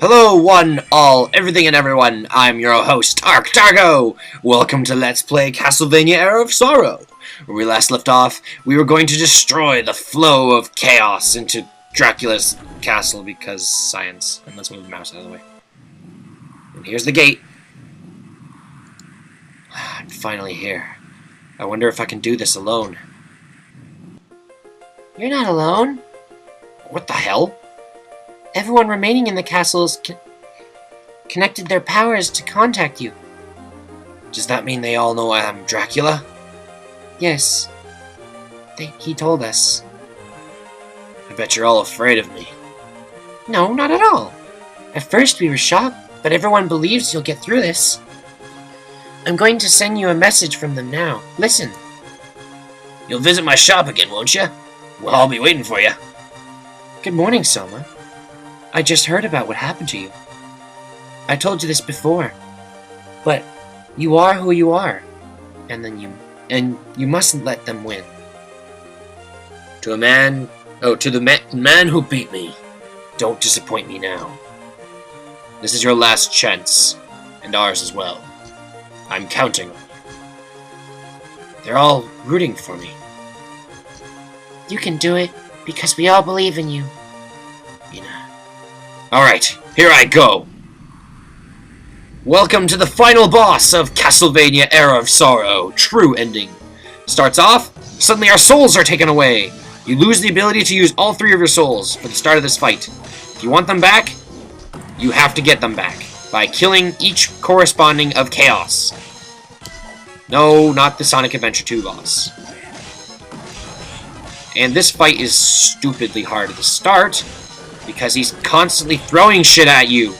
Hello, one, all, everything and everyone. I'm your host, Targo. Welcome to Let's Play Castlevania Era of Sorrow. Where we last left off, we were going to destroy the flow of chaos into Dracula's castle because science. And let's move the mouse out of the way. And here's the gate. I'm finally here. I wonder if I can do this alone. You're not alone. What the hell? Everyone remaining in the castle has connected their powers to contact you. Does that mean they all know I'm Dracula? Yes. He told us. I bet you're all afraid of me. No, not at all. At first we were shocked, but everyone believes you'll get through this. I'm going to send you a message from them now. Listen. You'll visit my shop again, won't you? Well, I'll be waiting for you. Good morning, Soma. I just heard about what happened to you. I told you this before, but you are who you are, and you mustn't let them win. To the man who beat me, don't disappoint me now. This is your last chance, and ours as well. I'm counting on you. They're all rooting for me. You can do it, because we all believe in you. Alright, here I go! Welcome to the final boss of Castlevania Era of Sorrow, True Ending. Starts off, suddenly our souls are taken away. You lose the ability to use all three of your souls for the start of this fight. If you want them back, you have to get them back by killing each corresponding of Chaos. No, not the Sonic Adventure 2 boss. And this fight is stupidly hard at the start, because he's constantly throwing shit at you.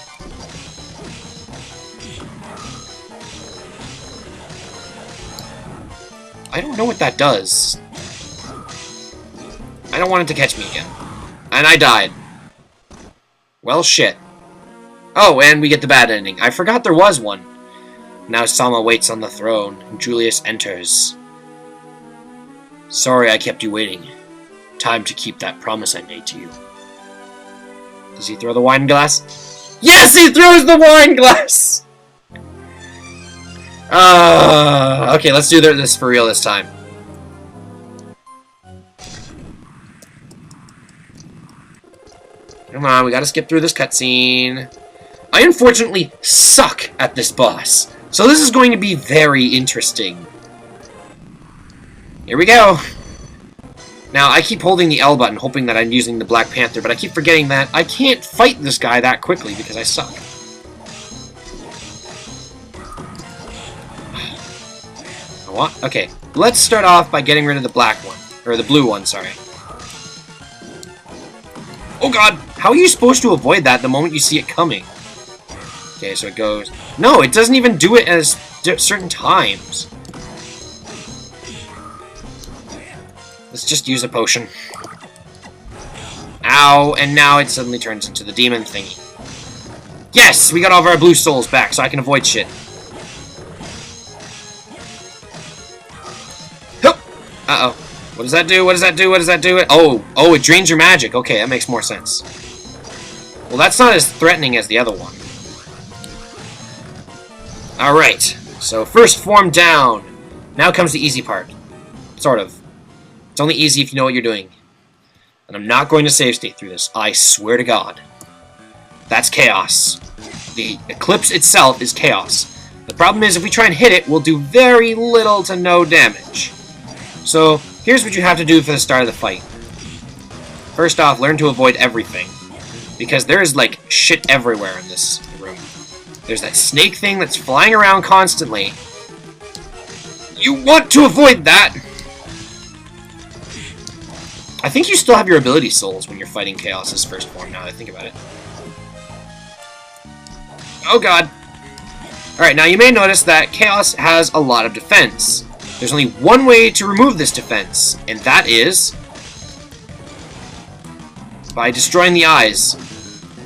I don't know what that does. I don't want it to catch me again. And I died. Well, shit. Oh, and we get the bad ending. I forgot there was one. Now Sama waits on the throne, and Julius enters. Sorry I kept you waiting. Time to keep that promise I made to you. Does he throw the wine glass? Yes, he throws the wine glass! Okay, let's do this for real this time. Come on, we gotta skip through this cutscene. I unfortunately suck at this boss, so this is going to be very interesting. Here we go. Now, I keep holding the L button, hoping that I'm using the Black Panther, but I keep forgetting that I can't fight this guy that quickly because I suck. What? Okay, let's start off by getting rid of the black one. Or the blue one, sorry. Oh god! How are you supposed to avoid that the moment you see it coming? Okay, so it goes... No, it doesn't even do it at certain times. Let's just use a potion. Ow, and now it suddenly turns into the demon thingy. Yes! We got all of our blue souls back, so I can avoid shit. Uh-oh. What does that do? What does that do? What does that do? Oh, it drains your magic. Okay, that makes more sense. Well, that's not as threatening as the other one. Alright, so first form down. Now comes the easy part. Sort of. It's only easy if you know what you're doing. And I'm not going to save state through this. I swear to God. That's chaos. The eclipse itself is chaos. The problem is if we try and hit it, we'll do very little to no damage. So, here's what you have to do for the start of the fight. First off, learn to avoid everything. Because there is, like, shit everywhere in this room. There's that snake thing that's flying around constantly. You want to avoid that! I think you still have your ability souls when you're fighting Chaos's first form, now that I think about it. Oh god. Alright, now you may notice that Chaos has a lot of defense. There's only one way to remove this defense, and that is... by destroying the eyes.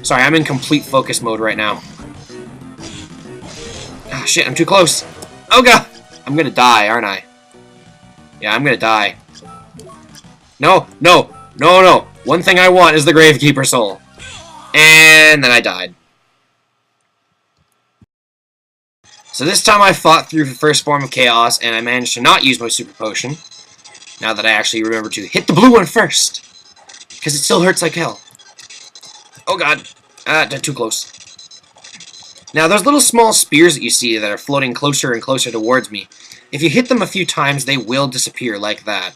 Sorry, I'm in complete focus mode right now. Ah, shit, I'm too close. Oh god! I'm gonna die, aren't I? Yeah, I'm gonna die. No, no, no, no. One thing I want is the Gravekeeper soul. And then I died. So this time I fought through the first form of Chaos, and I managed to not use my Super Potion. Now that I actually remember to hit the blue one first. Because it still hurts like hell. Oh god. Too close. Now, those little small spears that you see that are floating closer and closer towards me, if you hit them a few times, they will disappear like that.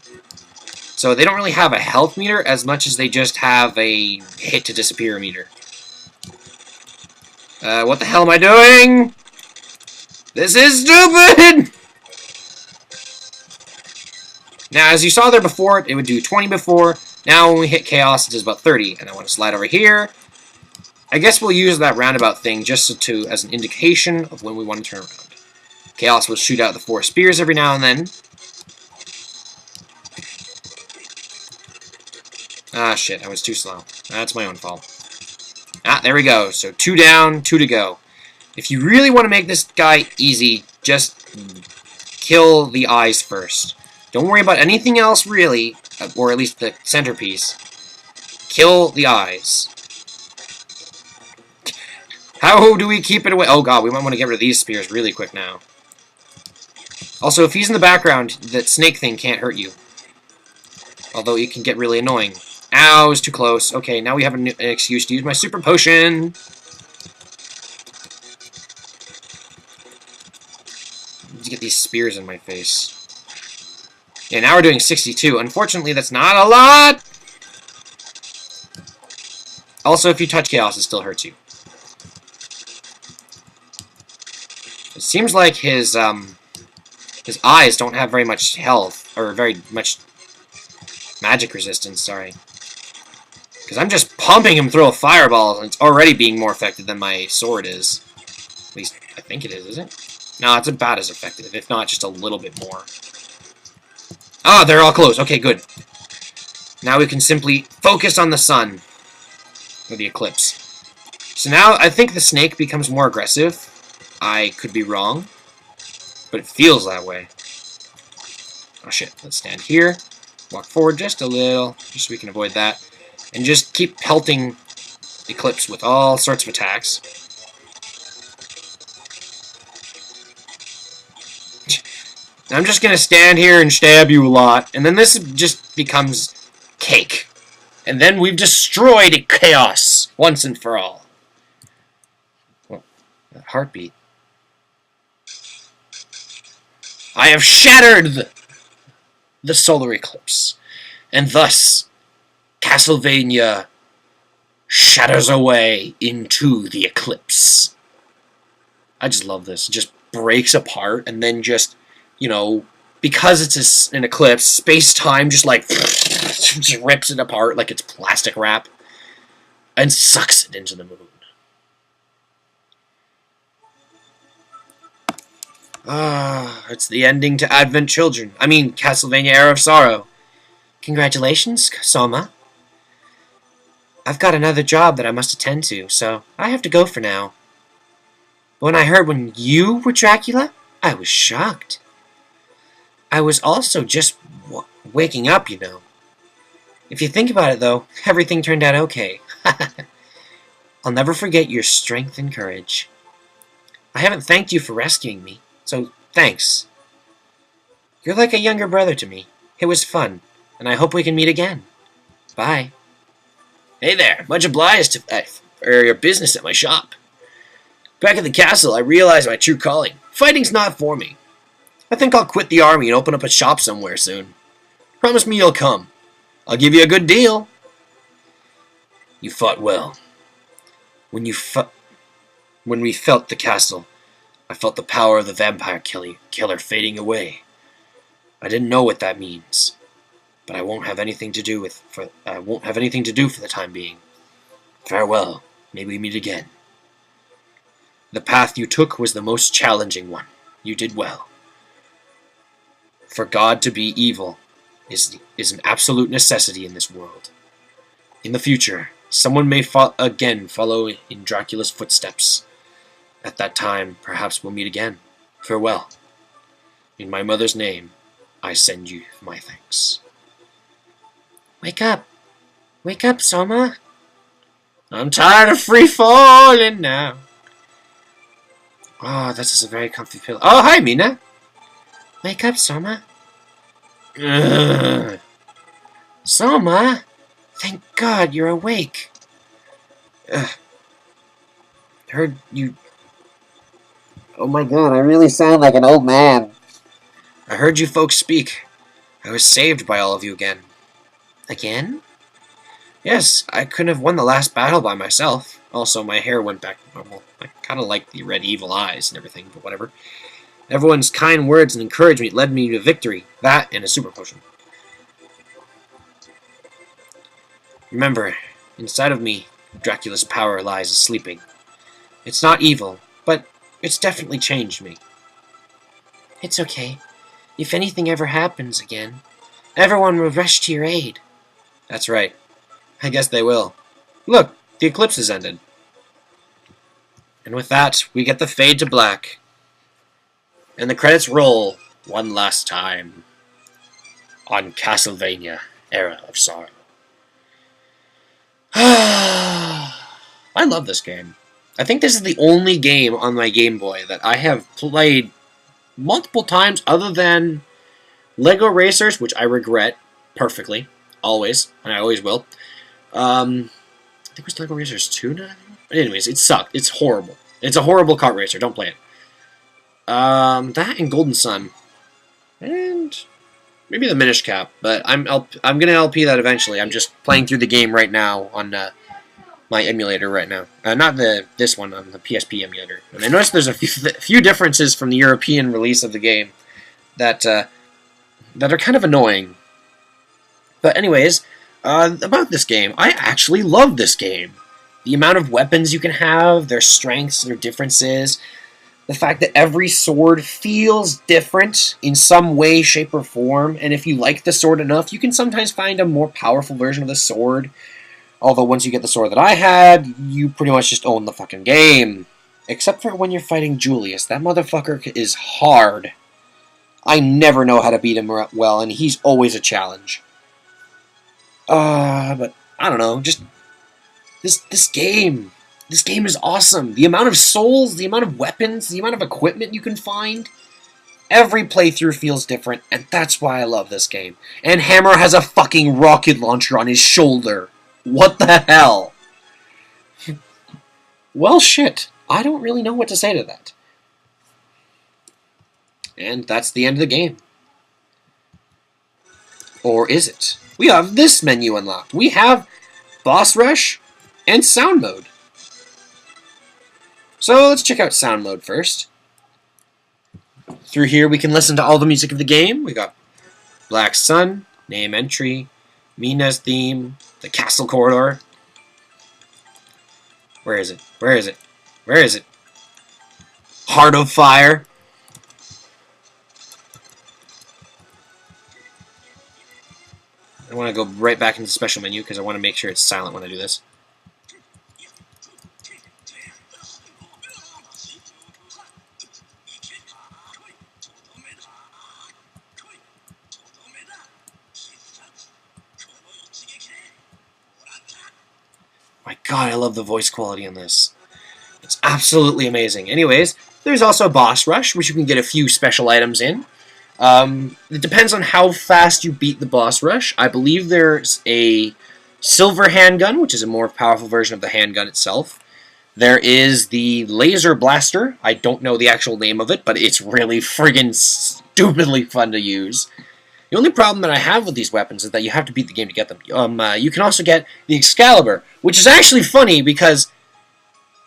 So they don't really have a health meter as much as they just have a hit to disappear meter. What the hell am I doing? This is stupid! Now, as you saw there before, it would do 20 before. Now, when we hit Chaos, it does about 30. And I want to slide over here. I guess we'll use that roundabout thing just to as an indication of when we want to turn around. Chaos will shoot out the 4 spears every now and then. Ah, shit, I was too slow. That's my own fault. Ah, there we go. So 2 down, 2 to go. If you really want to make this guy easy, just kill the eyes first. Don't worry about anything else, really, or at least the centerpiece. Kill the eyes. How do we keep it away? Oh god, we might want to get rid of these spears really quick now. Also, if he's in the background, that snake thing can't hurt you. Although it can get really annoying. Ow, it's too close. Okay, now we have an excuse to use my Super Potion. To get these spears in my face. Yeah, now we're doing 62. Unfortunately, that's not a lot! Also, if you touch Chaos, it still hurts you. It seems like his eyes don't have very much health, or very much magic resistance, sorry. Because I'm just pumping him through a fireball, and it's already being more effective than my sword is. At least, I think it is it? No, it's about as effective, if not just a little bit more. Ah, they're all close. Okay, good. Now we can simply focus on the sun. Or the eclipse. So now, I think the snake becomes more aggressive. I could be wrong. But it feels that way. Oh shit, let's stand here. Walk forward just a little, just so we can avoid that. And just keep pelting Eclipse with all sorts of attacks. I'm just gonna stand here and stab you a lot, and then this just becomes cake. And then we've destroyed Chaos once and for all. Well, that heartbeat. I have shattered the solar eclipse, and thus Castlevania shatters away into the eclipse. I just love this. It just breaks apart, and then just, you know, because it's an eclipse, space-time just like just rips it apart like it's plastic wrap and sucks it into the moon. Ah, it's the ending to Advent Children. I mean, Castlevania Era of Sorrow. Congratulations, Soma. I've got another job that I must attend to, so I have to go for now. But when I heard when you were Dracula, I was shocked. I was also just waking up, you know. If you think about it, though, everything turned out okay. I'll never forget your strength and courage. I haven't thanked you for rescuing me, so thanks. You're like a younger brother to me. It was fun, and I hope we can meet again. Bye. Hey there, much obliged for your business at my shop. Back at the castle, I realized my true calling. Fighting's not for me. I think I'll quit the army and open up a shop somewhere soon. Promise me you'll come. I'll give you a good deal. You fought well. When we felt the castle, I felt the power of the vampire killer fading away. I didn't know what that means, but I won't have anything to do for the time being. Farewell. May we meet again. The path you took was the most challenging one. You did well. For God to be evil is an absolute necessity in this world. In the future, someone may again follow in Dracula's footsteps. At that time, perhaps we'll meet again. Farewell. In my mother's name, I send you my thanks. Wake up. Wake up, Soma. I'm tired of free falling now. Oh, this is a very comfy pillow. Oh, hi, Mina. Wake up, Soma. Ugh. Soma! Thank God you're awake. Ugh. Heard you... Oh my god, I really sound like an old man. I heard you folks speak. I was saved by all of you again. Again? Yes, I couldn't have won the last battle by myself. Also, my hair went back to normal. I kind of like the red evil eyes and everything, but whatever. Everyone's kind words and encouragement led me to victory. That and a super potion. Remember, inside of me, Dracula's power lies sleeping. It's not evil, but it's definitely changed me. It's okay. If anything ever happens again, everyone will rush to your aid. That's right. I guess they will. Look, the eclipse has ended. And with that, we get the fade to black. And the credits roll one last time on Castlevania, Era of Sorrow. I love this game. I think this is the only game on my Game Boy that I have played multiple times other than Lego Racers, which I regret perfectly, always, and I always will. I think it was Lego Racers 2 now? Anyways, it sucked. It's horrible. It's a horrible kart racer. Don't play it. That and Golden Sun. And maybe the Minish Cap, but I'm gonna LP that eventually. I'm just playing through the game right now on my emulator right now. Not this one, on the PSP emulator. And I noticed there's a few differences from the European release of the game that are kind of annoying. But anyways, about this game, I actually love this game. The amount of weapons you can have, their strengths, their differences, the fact that every sword feels different in some way, shape, or form, and if you like the sword enough, you can sometimes find a more powerful version of the sword. Although once you get the sword that I had, you pretty much just own the fucking game. Except for when you're fighting Julius. That motherfucker is hard. I never know how to beat him well, and he's always a challenge. But I don't know, just this game. This game is awesome. The amount of souls, the amount of weapons, the amount of equipment you can find. Every playthrough feels different, and that's why I love this game. And Hammer has a fucking rocket launcher on his shoulder. What the hell? Well, shit. I don't really know what to say to that. And that's the end of the game. Or is it? We have this menu unlocked. We have Boss Rush and Sound Mode. So let's check out Sound Mode first. Through here we can listen to all the music of the game. We got Black Sun, Name Entry, Mina's Theme, the Castle Corridor. Where is it? Where is it? Where is it? Heart of Fire. I want to go right back into the special menu because I want to make sure it's silent when I do this. My god, I love the voice quality in this. It's absolutely amazing. Anyways, there's also Boss Rush, which you can get a few special items in. It depends on how fast you beat the Boss Rush. I believe there's a silver handgun, which is a more powerful version of the handgun itself. There is the laser blaster. I don't know the actual name of it, but it's really friggin' stupidly fun to use. The only problem that I have with these weapons is that you have to beat the game to get them. You can also get the Excalibur, which is actually funny because,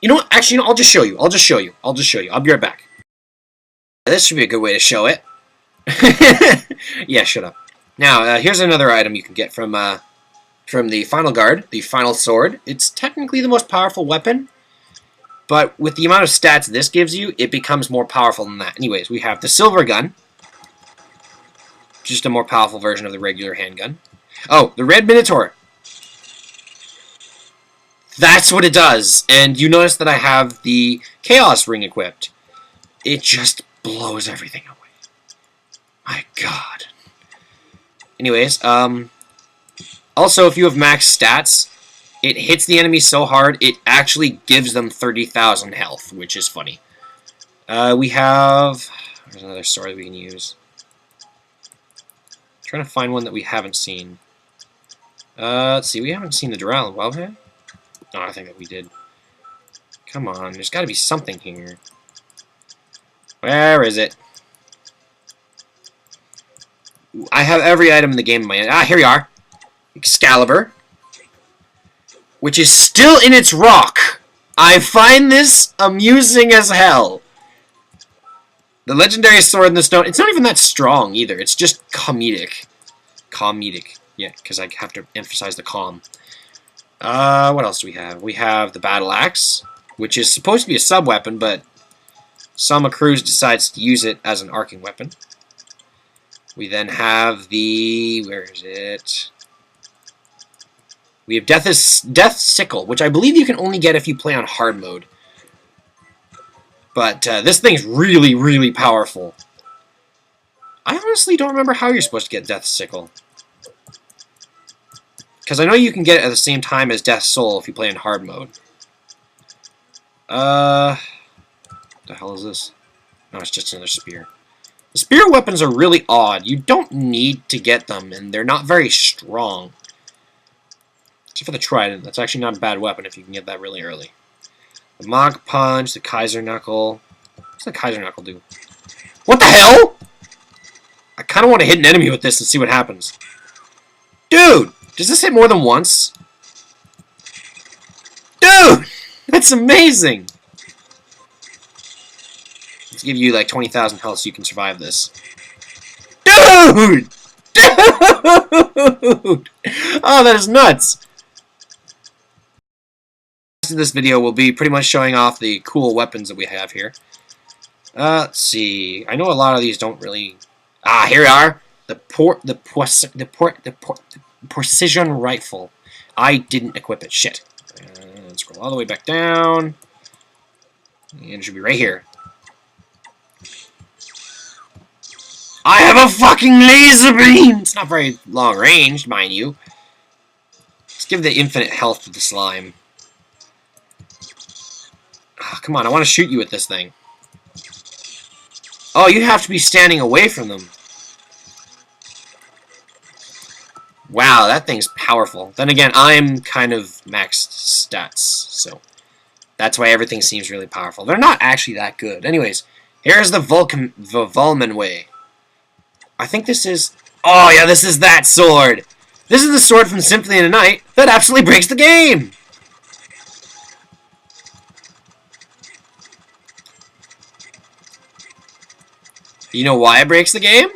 you know what? Actually, I'll just show you. I'll be right back. This should be a good way to show it. Yeah, shut up. Now, here's another item you can get from the Final Guard, the Final Sword. It's technically the most powerful weapon, but with the amount of stats this gives you, it becomes more powerful than that. Anyways, we have the Silver Gun. Just a more powerful version of the regular handgun. Oh, the Red Minotaur. That's what it does. And you notice that I have the Chaos Ring equipped. It just blows everything away. My god. Anyways, also, if you have max stats, it hits the enemy so hard, it actually gives them 30,000 health, which is funny. We have... There's another sword we can use. Trying to find one that we haven't seen. Let's see, we haven't seen the Dural in a while, huh? Oh, I think that we did. Come on, there's got to be something here. Where is it? I have every item in the game in my hand. Ah, here we are. Excalibur. Which is still in its rock. I find this amusing as hell. The legendary sword in the stone, it's not even that strong either. It's just comedic. Comedic. Yeah, because I have to emphasize the com. What else do we have? We have the battle axe, which is supposed to be a sub-weapon, but Sama Cruz decides to use it as an arcing weapon. We then have the... Where is it? We have Death's Sickle, which I believe you can only get if you play on hard mode. But this thing's really, really powerful. I honestly don't remember how you're supposed to get Death's Sickle. Because I know you can get it at the same time as Death's Soul if you play in hard mode. What the hell is this? No, it's just another spear. The spear weapons are really odd. You don't need to get them, and they're not very strong. Except for the trident. That's actually not a bad weapon if you can get that really early. The Mach Punch, the Kaiser Knuckle. What's the Kaiser Knuckle do? What the hell? I kind of want to hit an enemy with this and see what happens. Dude! Does this hit more than once? Dude! That's amazing! Let's give you like 20,000 health so you can survive this. Dude! Dude! Oh, that is nuts! This video will be pretty much showing off the cool weapons that we have here. Let's see. I know a lot of these don't really... Ah, here we are. The precision rifle. I didn't equip it. Shit. Scroll all the way back down. And it should be right here. I have a fucking laser beam! It's not very long range, mind you. Let's give the infinite health to the slime. Oh, come on, I want to shoot you with this thing. Oh, you have to be standing away from them. Wow, that thing's powerful. Then again, I'm kind of maxed stats, so that's why everything seems really powerful. They're not actually that good. Anyways, here's the Volman way. I think this is... Oh, yeah, this is that sword. This is the sword from Symphony of the Night that absolutely breaks the game. You know why it breaks the game?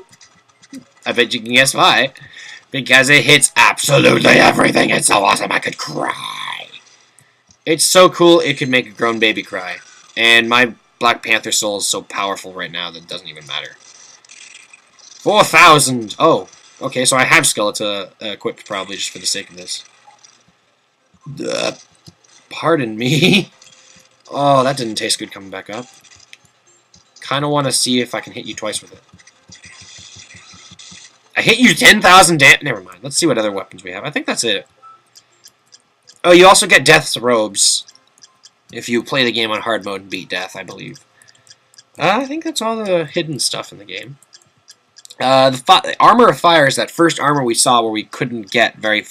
I bet you can guess why. Because it hits absolutely everything. It's so awesome I could cry. It's so cool it could make a grown baby cry. And my Black Panther soul is so powerful right now that it doesn't even matter. 4,000! Oh, okay, so I have Skeleton equipped probably just for the sake of this. Pardon me. Oh, that didn't taste good coming back up. Kind of want to see if I can hit you twice with it. I hit you 10,000 damage. Never mind. Let's see what other weapons we have. I think that's it. Oh, you also get Death's Robes if you play the game on hard mode and beat Death, I believe. I think that's all the hidden stuff in the game. The Armor of Fire is that first armor we saw where we couldn't get very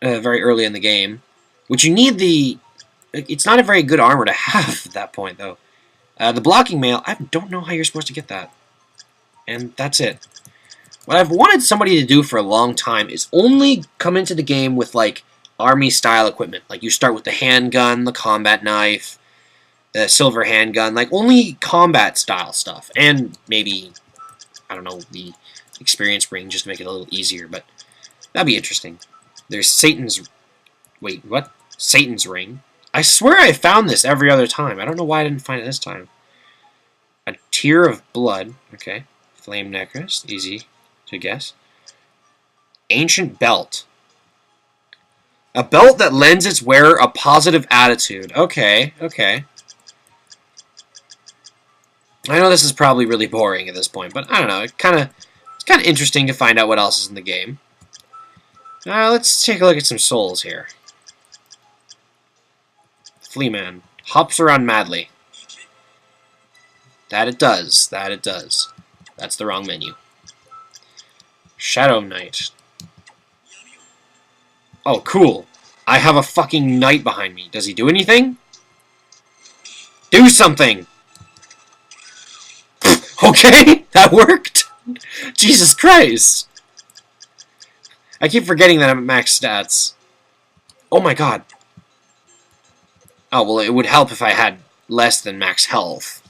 early in the game. Which you need the... It's not a very good armor to have at that point, though. The Blocking Mail, I don't know how you're supposed to get that. And that's it. What I've wanted somebody to do for a long time is only come into the game with, like, army-style equipment. Like, you start with the handgun, the combat knife, the silver handgun, like, only combat-style stuff. And maybe, I don't know, the experience ring, just to make it a little easier, but that'd be interesting. There's Satan's... Wait, what? Satan's ring. I swear I found this every other time. I don't know why I didn't find it this time. A Tear of Blood. Okay. Flame Necklace. Easy to guess. Ancient Belt. A belt that lends its wearer a positive attitude. Okay, okay. I know this is probably really boring at this point, but I don't know. It's kind of interesting to find out what else is in the game. Let's take a look at some souls here. Flea Man. Hops around madly. That it does. That it does. That's the wrong menu. Shadow Knight. Oh, cool. I have a fucking knight behind me. Does he do anything? Do something! Okay, that worked! Jesus Christ! I keep forgetting that I'm at max stats. Oh my god. Oh, well, it would help if I had less than max health.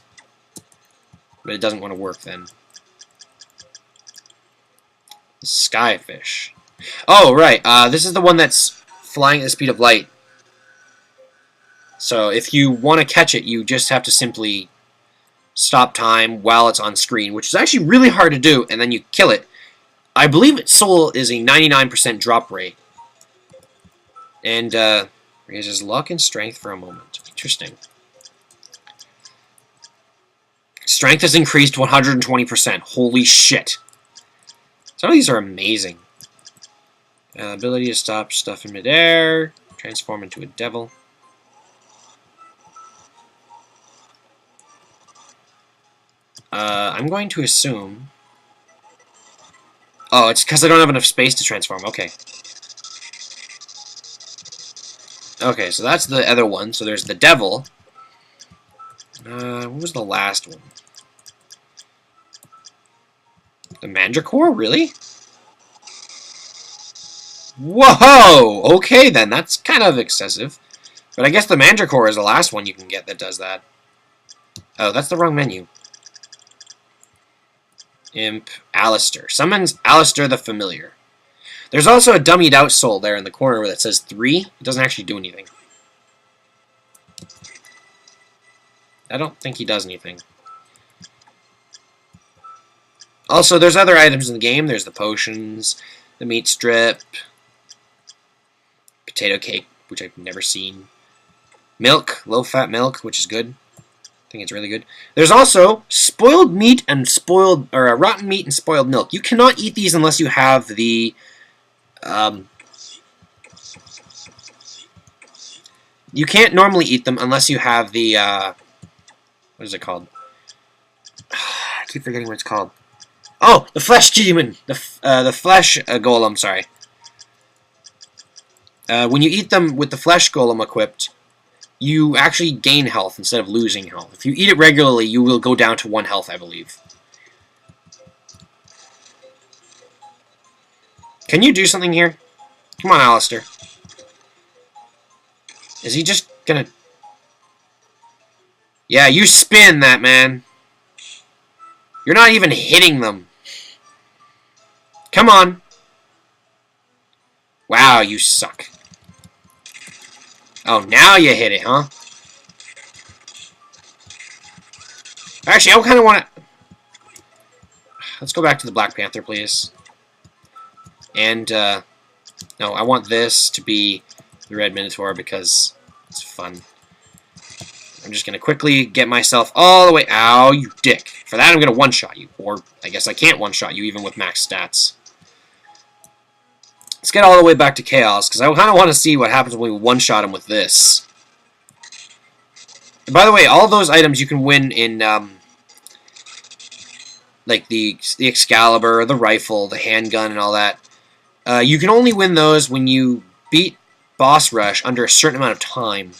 But it doesn't want to work then. Skyfish. Oh, right. This is the one that's flying at the speed of light. So if you want to catch it, you just have to simply stop time while it's on screen, which is actually really hard to do, and then you kill it. I believe its soul is a 99% drop rate. And raises luck and strength for a moment. Interesting. Strength has increased 120%. Holy shit. Some of these are amazing. Ability to stop stuff in midair. Transform into a devil. I'm going to assume... Oh, it's because I don't have enough space to transform. Okay. Okay, so that's the other one. So there's the devil. What was the last one? The Mandracore? Really? Whoa! Okay, then. That's kind of excessive. But I guess the Mandracore is the last one you can get that does that. Oh, that's the wrong menu. Imp Alistair. Summons Alistair the Familiar. There's also a dummied out soul there in the corner where that says 3. It doesn't actually do anything. I don't think he does anything. Also, there's other items in the game. There's the potions, the meat strip, potato cake, which I've never seen. Milk, low-fat milk, which is good. I think it's really good. There's also spoiled meat and spoiled, or rotten meat and spoiled milk. You cannot eat these unless you have the, you can't normally eat them unless you have the, what is it called? I keep forgetting what it's called. Oh, the flesh demon, the flesh golem. Sorry. When you eat them with the flesh golem equipped, you actually gain health instead of losing health. If you eat it regularly, you will go down to 1 health, I believe. Can you do something here? Come on, Alistair. Is he just gonna... Yeah, you spin that, man. You're not even hitting them. Come on. Wow, you suck. Oh, now you hit it, huh? Actually, I kind of want to... Let's go back to the Black Panther, please. And, no, I want this to be the Red Minotaur because it's fun. I'm just going to quickly get myself all the way... Ow, you dick. For that, I'm going to one-shot you. Or, I guess I can't one-shot you even with max stats. Let's get all the way back to Chaos, because I kind of want to see what happens when we one-shot him with this. And by the way, all those items you can win in, like the Excalibur, the rifle, the handgun, and all that. You can only win those when you beat Boss Rush under a certain amount of time.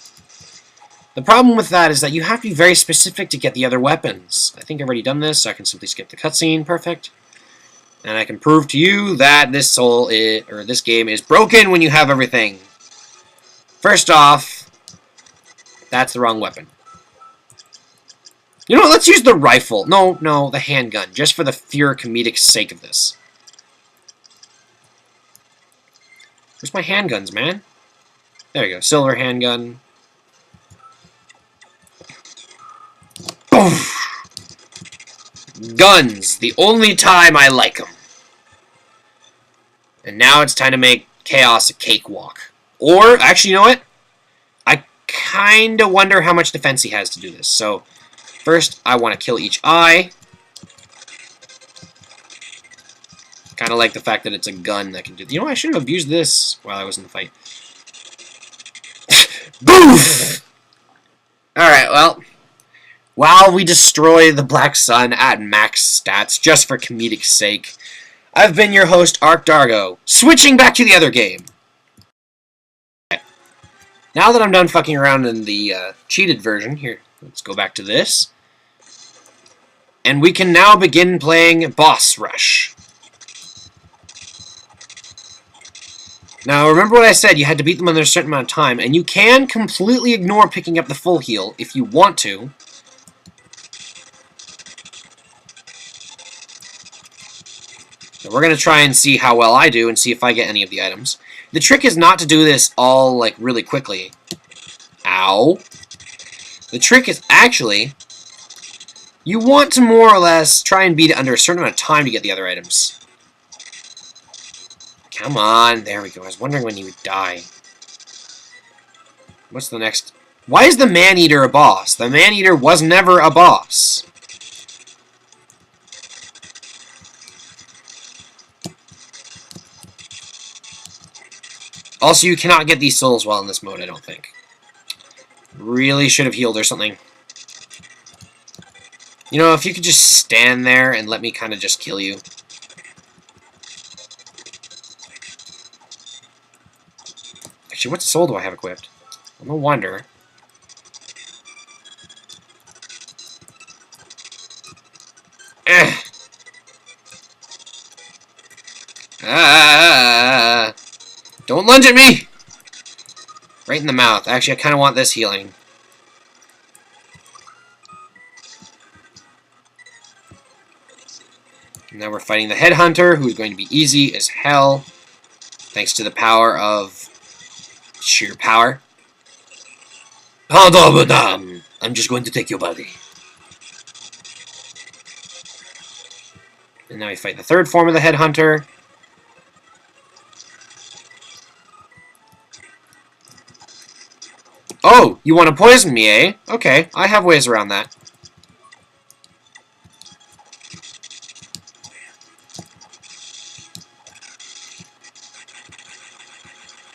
The problem with that is that you have to be very specific to get the other weapons. I think I've already done this, so I can simply skip the cutscene. Perfect. And I can prove to you that this this game is broken when you have everything. First off, that's the wrong weapon. You know what, let's use the rifle. No, the handgun, just for the pure comedic sake of this. Where's my handguns, man? There we go, silver handgun. Boom! Guns, the only time I like them. And now it's time to make Chaos a cakewalk. Or, actually, you know what? I kind of wonder how much defense he has to do this. So, first, I want to kill each eye. Kind of like the fact that it's a gun that can do... You know, I should have used this while I was in the fight. Boof! while we destroy the Black Sun at max stats just for comedic sake. I've been your host, Ark Dargo, switching back to the other game. Now that I'm done fucking around in the cheated version, here, let's go back to this. And we can now begin playing Boss Rush. Now, remember what I said, you had to beat them under a certain amount of time, and you can completely ignore picking up the full heal if you want to. So we're going to try and see how well I do and see if I get any of the items. The trick is not to do this all, like, really quickly. Ow. The trick is actually, you want to more or less try and beat it under a certain amount of time to get the other items. Come on, there we go. I was wondering when you would die. What's the next? Why is the Man-Eater a boss? The Man-Eater was never a boss. Also, you cannot get these souls while in this mode, I don't think. Really should have healed or something. You know, if you could just stand there and let me kind of just kill you. Actually, what soul do I have equipped? No wonder. Ah! Don't lunge at me! Right in the mouth. Actually, I kind of want this healing. And now we're fighting the Headhunter, who's going to be easy as hell. Thanks to the power of sheer power. I'm just going to take your body. And now we fight the third form of the Headhunter. Oh, you want to poison me, eh? Okay, I have ways around that.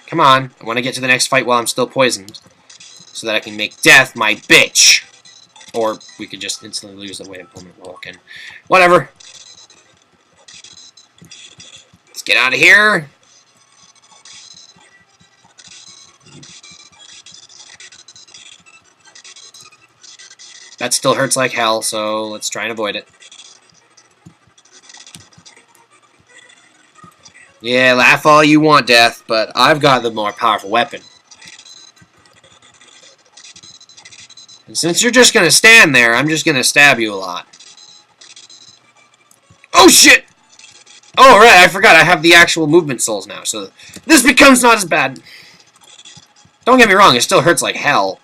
Come on, I want to get to the next fight while I'm still poisoned. So that I can make death my bitch. Or we could just instantly lose the way of permanent walk in. Whatever. Let's get out of here. That still hurts like hell, so let's try and avoid it. Yeah, laugh all you want, Death, but I've got the more powerful weapon. And since you're just gonna stand there, I'm just gonna stab you a lot. Oh, shit! Oh, right, I forgot, I have the actual movement souls now, so this becomes not as bad. Don't get me wrong, it still hurts like hell.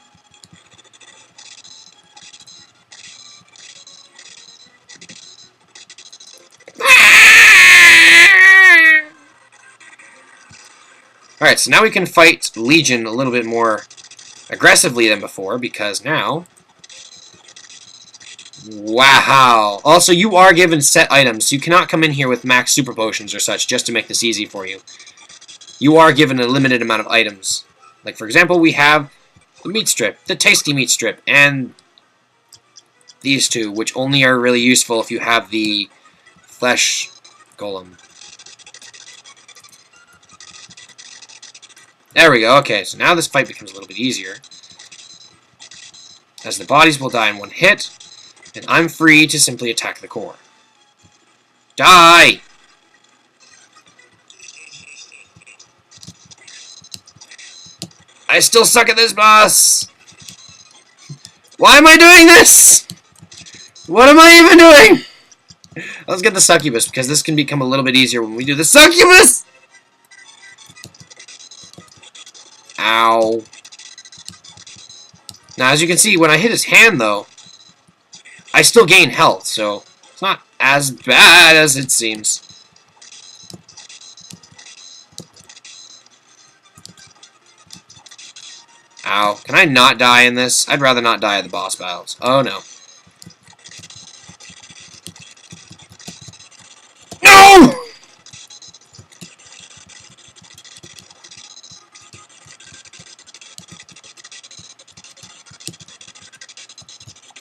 Alright, so now we can fight Legion a little bit more aggressively than before, because now... Wow! Also, you are given set items, so you cannot come in here with max super potions or such just to make this easy for you. You are given a limited amount of items. Like, for example, we have the meat strip, the tasty meat strip, and these two, which only are really useful if you have the flesh golem. There we go, okay, so now this fight becomes a little bit easier. As the bodies will die in one hit, and I'm free to simply attack the core. Die! I still suck at this boss! Why am I doing this? What am I even doing? Let's get the succubus, because this can become a little bit easier when we do the succubus! Ow. Now, as you can see, when I hit his hand, though, I still gain health, so it's not as bad as it seems. Ow. Can I not die in this? I'd rather not die at the boss battles. Oh, no. No!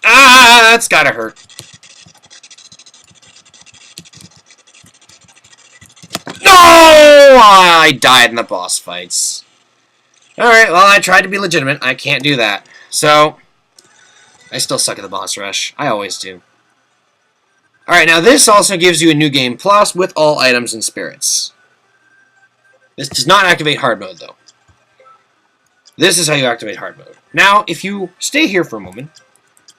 Ah! That's gotta hurt. No! I died in the boss fights. Alright, well, I tried to be legitimate. I can't do that. So, I still suck at the boss rush. I always do. Alright, now this also gives you a new game plus with all items and spirits. This does not activate hard mode, though. This is how you activate hard mode. Now, if you stay here for a moment,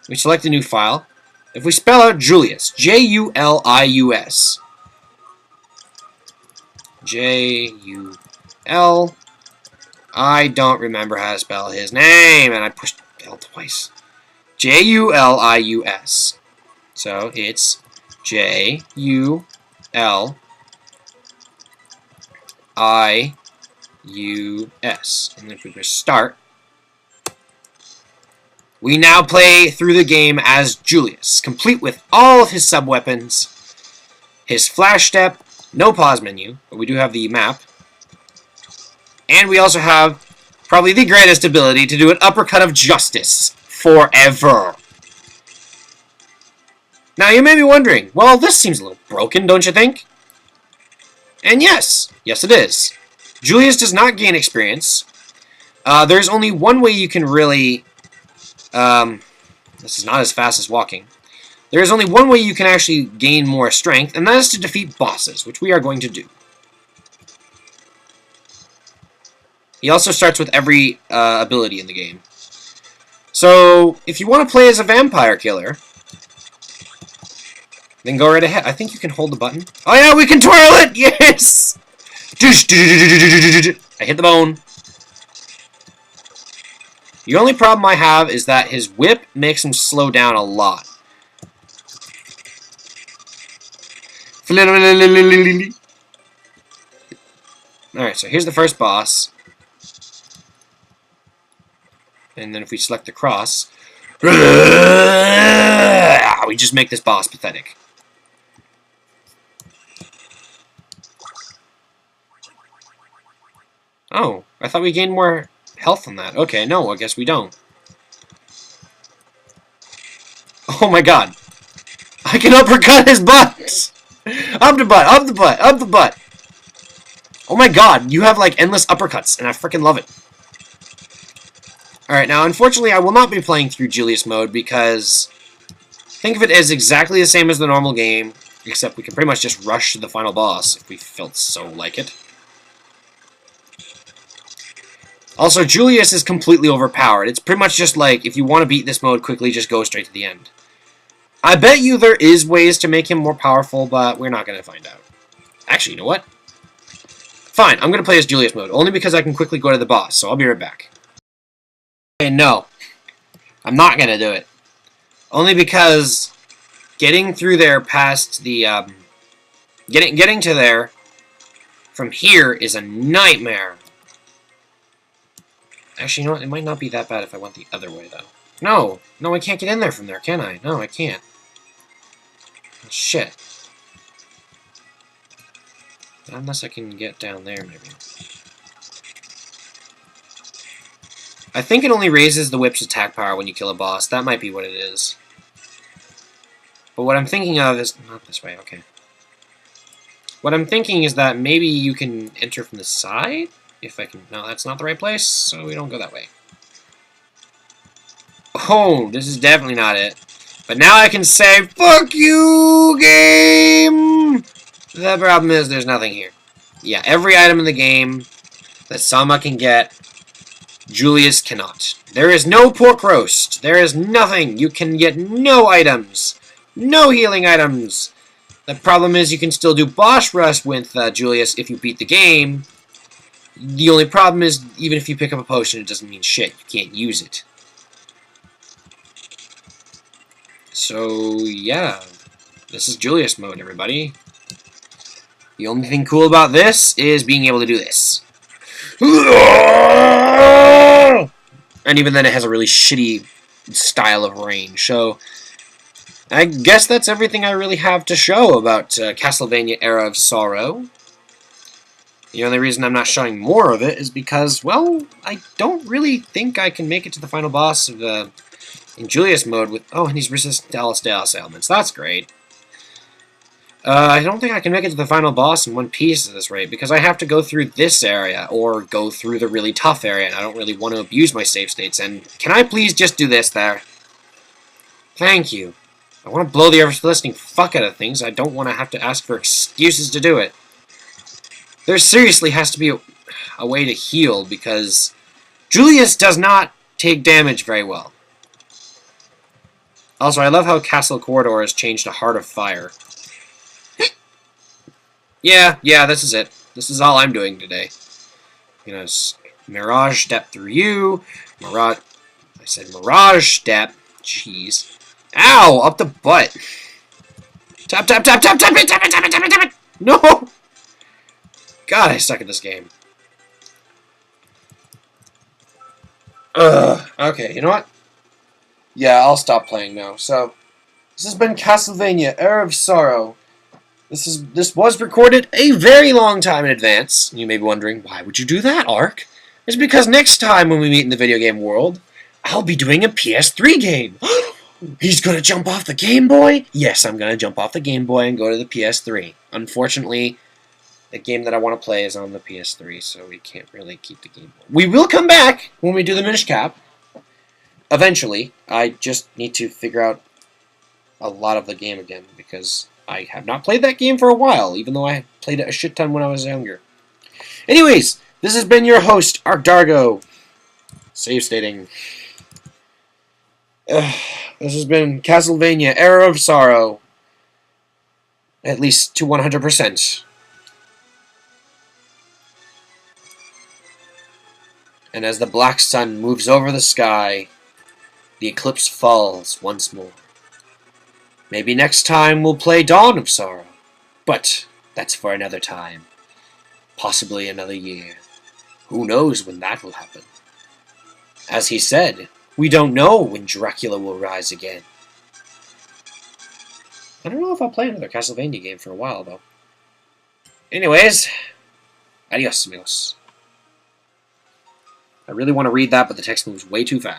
we select a new file. If we spell out Julius, J-U-L-I-U-S. J-U-L. I don't remember how to spell his name, and I pushed L twice. J-U-L-I-U-S. So it's J-U-L-I-U-S. And if we press start, we now play through the game as Julius, complete with all of his sub-weapons, his flash step, no pause menu, but we do have the map, and we also have probably the greatest ability to do an uppercut of justice forever. Now you may be wondering, well, this seems a little broken, don't you think? And yes it is. Julius does not gain experience. There's only one way you can really... this is not as fast as walking. There is only one way you can actually gain more strength, and that is to defeat bosses, which we are going to do. He also starts with every ability in the game. So, if you want to play as a vampire killer, then go right ahead. I think you can hold the button. Oh yeah, we can twirl it! Yes! I hit the bone. The only problem I have is that his whip makes him slow down a lot. Alright, so here's the first boss. And then if we select the cross, we just make this boss pathetic. Oh, I thought we gained more health on that. Okay, no, I guess we don't. Oh my god. I can uppercut his butt! Up the butt, up the butt, up the butt! Oh my god, you have like endless uppercuts, and I freaking love it. Alright, now unfortunately I will not be playing through Julius mode because think of it as exactly the same as the normal game, except we can pretty much just rush to the final boss if we felt so like it. Also, Julius is completely overpowered. It's pretty much just like, if you want to beat this mode quickly, just go straight to the end. I bet you there is ways to make him more powerful, but we're not going to find out. Actually, you know what? Fine, I'm going to play as Julius mode, only because I can quickly go to the boss, so I'll be right back. Okay, no. I'm not going to do it. Only because getting through there past the, getting to there from here is a nightmare. Actually, you know what? It might not be that bad if I went the other way, though. No! No, I can't get in there from there, can I? No, I can't. Oh, shit. Unless I can get down there, maybe. I think it only raises the whip's attack power when you kill a boss. That might be what it is. But what I'm thinking of is... Not this way, okay. What I'm thinking is that maybe you can enter from the side? If I can... No, that's not the right place, so we don't go that way. Oh, this is definitely not it. But now I can say, fuck you, game! The problem is there's nothing here. Yeah, every item in the game that Sama can get, Julius cannot. There is no pork roast. There is nothing. You can get no items. No healing items. The problem is you can still do boss rush with Julius if you beat the game. The only problem is, even if you pick up a potion, it doesn't mean shit. You can't use it. So, yeah. This is Julius mode, everybody. The only thing cool about this is being able to do this. And even then, it has a really shitty style of range. So, I guess that's everything I really have to show about Castlevania Era of Sorrow. The only reason I'm not showing more of it is because, well, I don't really think I can make it to the final boss of in Julius mode with... Oh, and he's resistant to Dallas ailments. That's great. I don't think I can make it to the final boss in one piece at this rate, because I have to go through this area, or go through the really tough area, and I don't really want to abuse my save states, and can I please just do this there? Thank you. I want to blow the ever-listening fuck out of things. I don't want to have to ask for excuses to do it. There seriously has to be a way to heal, because Julius does not take damage very well. Also, I love how Castle Corridor has changed to Heart of Fire. Yeah, this is it. This is all I'm doing today. You know, Mirage Step through you. I said Mirage Step. Jeez. Ow! Up the butt. Tap, tap, tap, tap, tap it, tap it, tap it, tap it, tap it! No! God, I suck at this game. Ugh. Okay, you know what? Yeah, I'll stop playing now. So, this has been Castlevania, Era of Sorrow. This was recorded a very long time in advance. You may be wondering, why would you do that, Ark? It's because next time when we meet in the video game world, I'll be doing a PS3 game. He's gonna jump off the Game Boy? Yes, I'm gonna jump off the Game Boy and go to the PS3. Unfortunately, the game that I want to play is on the PS3, so we can't really keep the Game Boy. We will come back when we do the Minish Cap. Eventually. I just need to figure out a lot of the game again, because I have not played that game for a while, even though I played it a shit ton when I was younger. Anyways, this has been your host, Ark Dargo. Save stating. This has been Castlevania, Era of Sorrow. At least to 100%. And as the black sun moves over the sky, the eclipse falls once more. Maybe next time we'll play Dawn of Sorrow, but that's for another time. Possibly another year. Who knows when that will happen? As he said, we don't know when Dracula will rise again. I don't know if I'll play another Castlevania game for a while, though. Anyways, adios, amigos. I really want to read that, but the text moves way too fast.